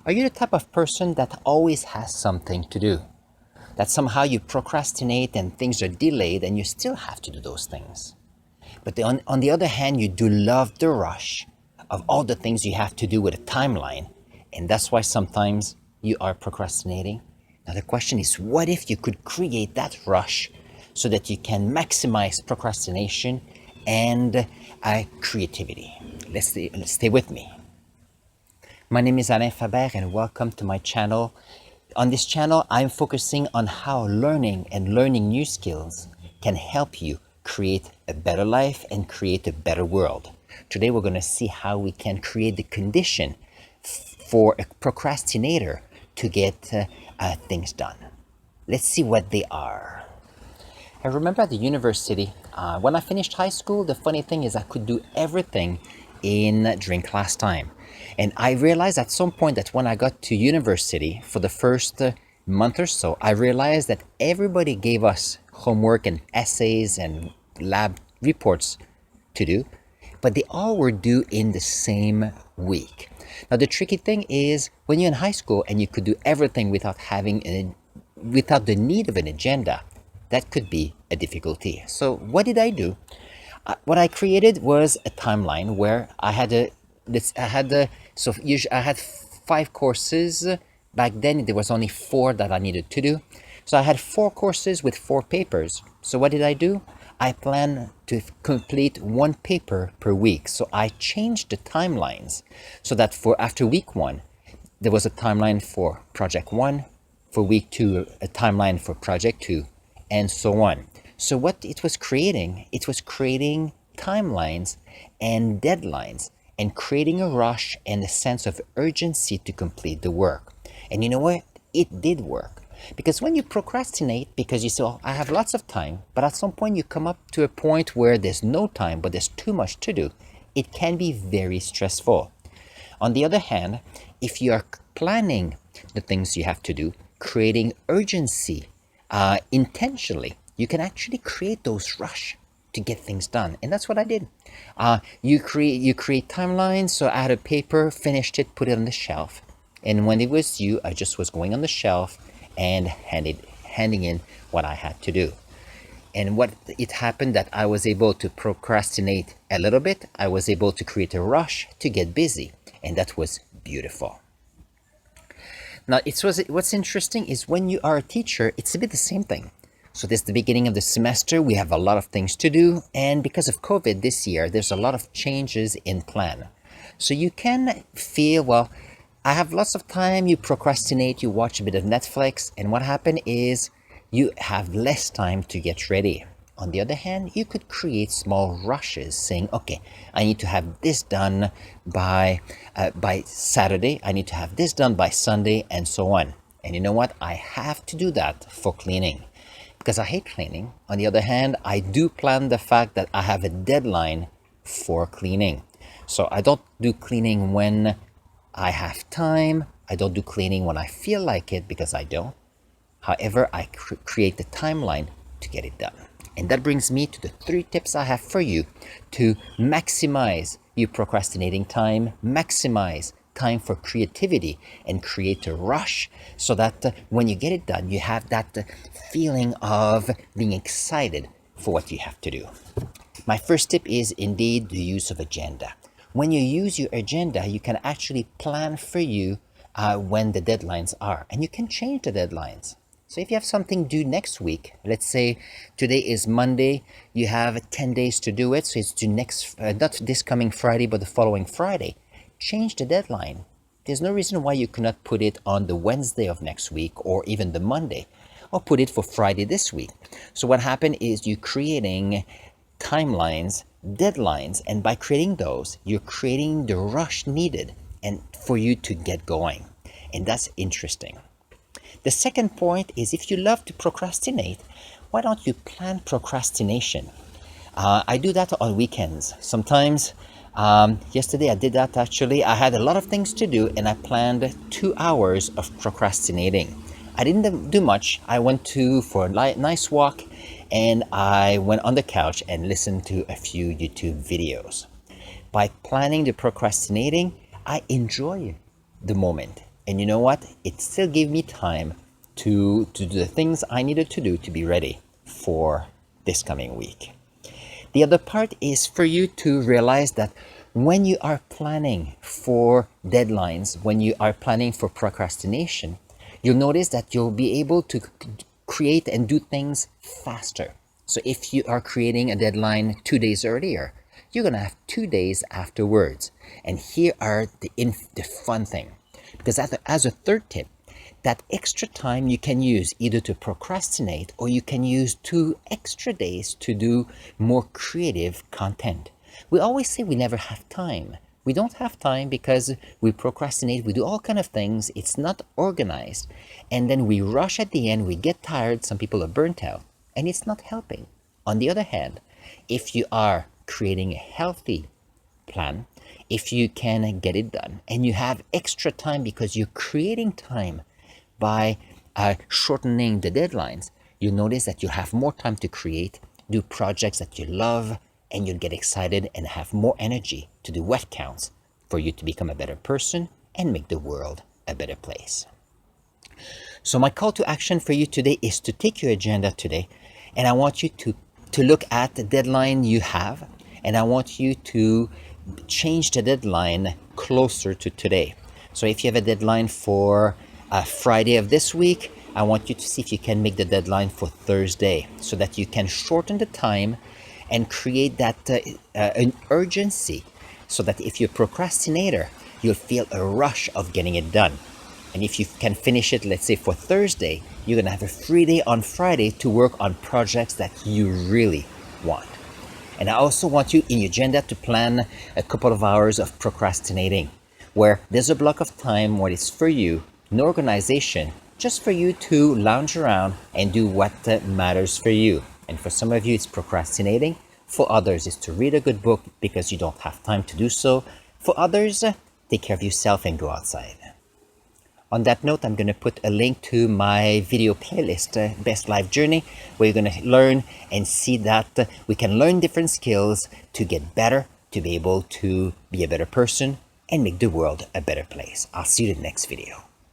Are you the type of person that always has something to do? That somehow you procrastinate and things are delayed and you still have to do those things? But on the other hand, you do love the rush of all the things you have to do with a timeline. And that's why sometimes you are procrastinating. Now the question is, what if you could create that rush so that you can maximize procrastination and creativity? Let's stay with me. My name is Alain Faber and welcome to my channel. On this channel, I'm focusing on how learning and learning new skills can help you create a better life and create a better world. Today, we're going to see how we can create the condition for a procrastinator to get things done. Let's see what they are. I remember at the university, when I finished high school, the funny thing is I could do everything during class time. And I realized at some point that when I got to university for the first month or so, I realized that everybody gave us homework and essays and lab reports to do, but they all were due in the same week. Now, the tricky thing is when you're in high school and you could do everything without without the need of an agenda, that could be a difficulty. So what did I do? What I created was a timeline where I had 5 courses. Back then there was only 4 that I needed to do. So I had 4 courses with 4 papers. So what did I do? I planned to complete 1 paper per week. So I changed the timelines so that for after week 1, there was a timeline for project 1, for week 2, a timeline for project 2, and so on. So what it was creating timelines and deadlines and creating a rush and a sense of urgency to complete the work. And you know what? It did work. Because when you procrastinate, because you say, oh, I have lots of time, but at some point you come up to a point where there's no time, but there's too much to do, it can be very stressful. On the other hand, if you are planning the things you have to do, creating urgency intentionally, you can actually create those rush to get things done. And that's what I did. You create timelines. So I had a paper, finished it, put it on the shelf. And when it was due, I just was going on the shelf and handing in what I had to do. And what it happened that I was able to procrastinate a little bit. I was able to create a rush to get busy. And that was beautiful. Now, what's interesting is when you are a teacher, it's a bit the same thing. So this is the beginning of the semester. We have a lot of things to do. And because of COVID this year, there's a lot of changes in plan. So you can feel, well, I have lots of time. You procrastinate, you watch a bit of Netflix. And what happened is you have less time to get ready. On the other hand, you could create small rushes saying, okay, I need to have this done by Saturday. I need to have this done by Sunday and so on. And you know what? I have to do that for cleaning. Because I hate cleaning. On the other hand, I do plan the fact that I have a deadline for cleaning. So I don't do cleaning when I have time. I don't do cleaning when I feel like it because I don't. However, I create the timeline to get it done. And that brings me to the 3 tips I have for you to maximize your procrastinating time, maximize time for creativity, and create a rush so that when you get it done, you have that feeling of being excited for what you have to do. My first tip is indeed the use of agenda. When you use your agenda, you can actually plan for you when the deadlines are, and you can change the deadlines. So if you have something due next week, let's say today is Monday, you have 10 days to do it, so it's due not this coming Friday, but the following Friday. Change the deadline. There's no reason why you cannot put it on the Wednesday of next week or even the Monday, or put it for Friday this week. So what happened is you're creating timelines, deadlines, and by creating those, you're creating the rush needed and for you to get going. And that's interesting. The second point is if you love to procrastinate, why don't you plan procrastination? I do that on weekends. Sometimes yesterday I did that actually. I had a lot of things to do and I planned 2 hours of procrastinating. I didn't do much. I went for a nice walk and I went on the couch and listened to a few YouTube videos. By planning the procrastinating, I enjoy the moment. And you know what? It still gave me time to do the things I needed to do to be ready for this coming week. The other part is for you to realize that when you are planning for deadlines, when you are planning for procrastination, you'll notice that you'll be able to create and do things faster. So if you are creating a deadline 2 days earlier, you're going to have 2 days afterwards. And here are the fun thing. Because as a third tip, that extra time you can use either to procrastinate or you can use 2 extra days to do more creative content. We always say we never have time. We don't have time because we procrastinate, we do all kind of things, it's not organized, and then we rush at the end, we get tired, some people are burnt out, and it's not helping. On the other hand, if you are creating a healthy plan, if you can get it done, and you have extra time because you're creating time by shortening the deadlines, you'll notice that you have more time to create, do projects that you love, and you'll get excited and have more energy to do what counts for you to become a better person and make the world a better place. So my call to action for you today is to take your agenda today, and I want you to look at the deadline you have, and I want you to change the deadline closer to today. So if you have a deadline for Friday of this week, I want you to see if you can make the deadline for Thursday so that you can shorten the time and create that an urgency so that if you're a procrastinator, you'll feel a rush of getting it done. And if you can finish it, let's say for Thursday, you're gonna have a free day on Friday to work on projects that you really want. And I also want you in your agenda to plan a couple of hours of procrastinating, where there's a block of time where it's for you, no organization, just for you to lounge around and do what matters for you. And for some of you, it's procrastinating. For others, it's to read a good book because you don't have time to do so. For others, take care of yourself and go outside. On that note, I'm going to put a link to my video playlist, Best Life Journey, where you're going to learn and see that we can learn different skills to get better, to be able to be a better person and make the world a better place. I'll see you in the next video.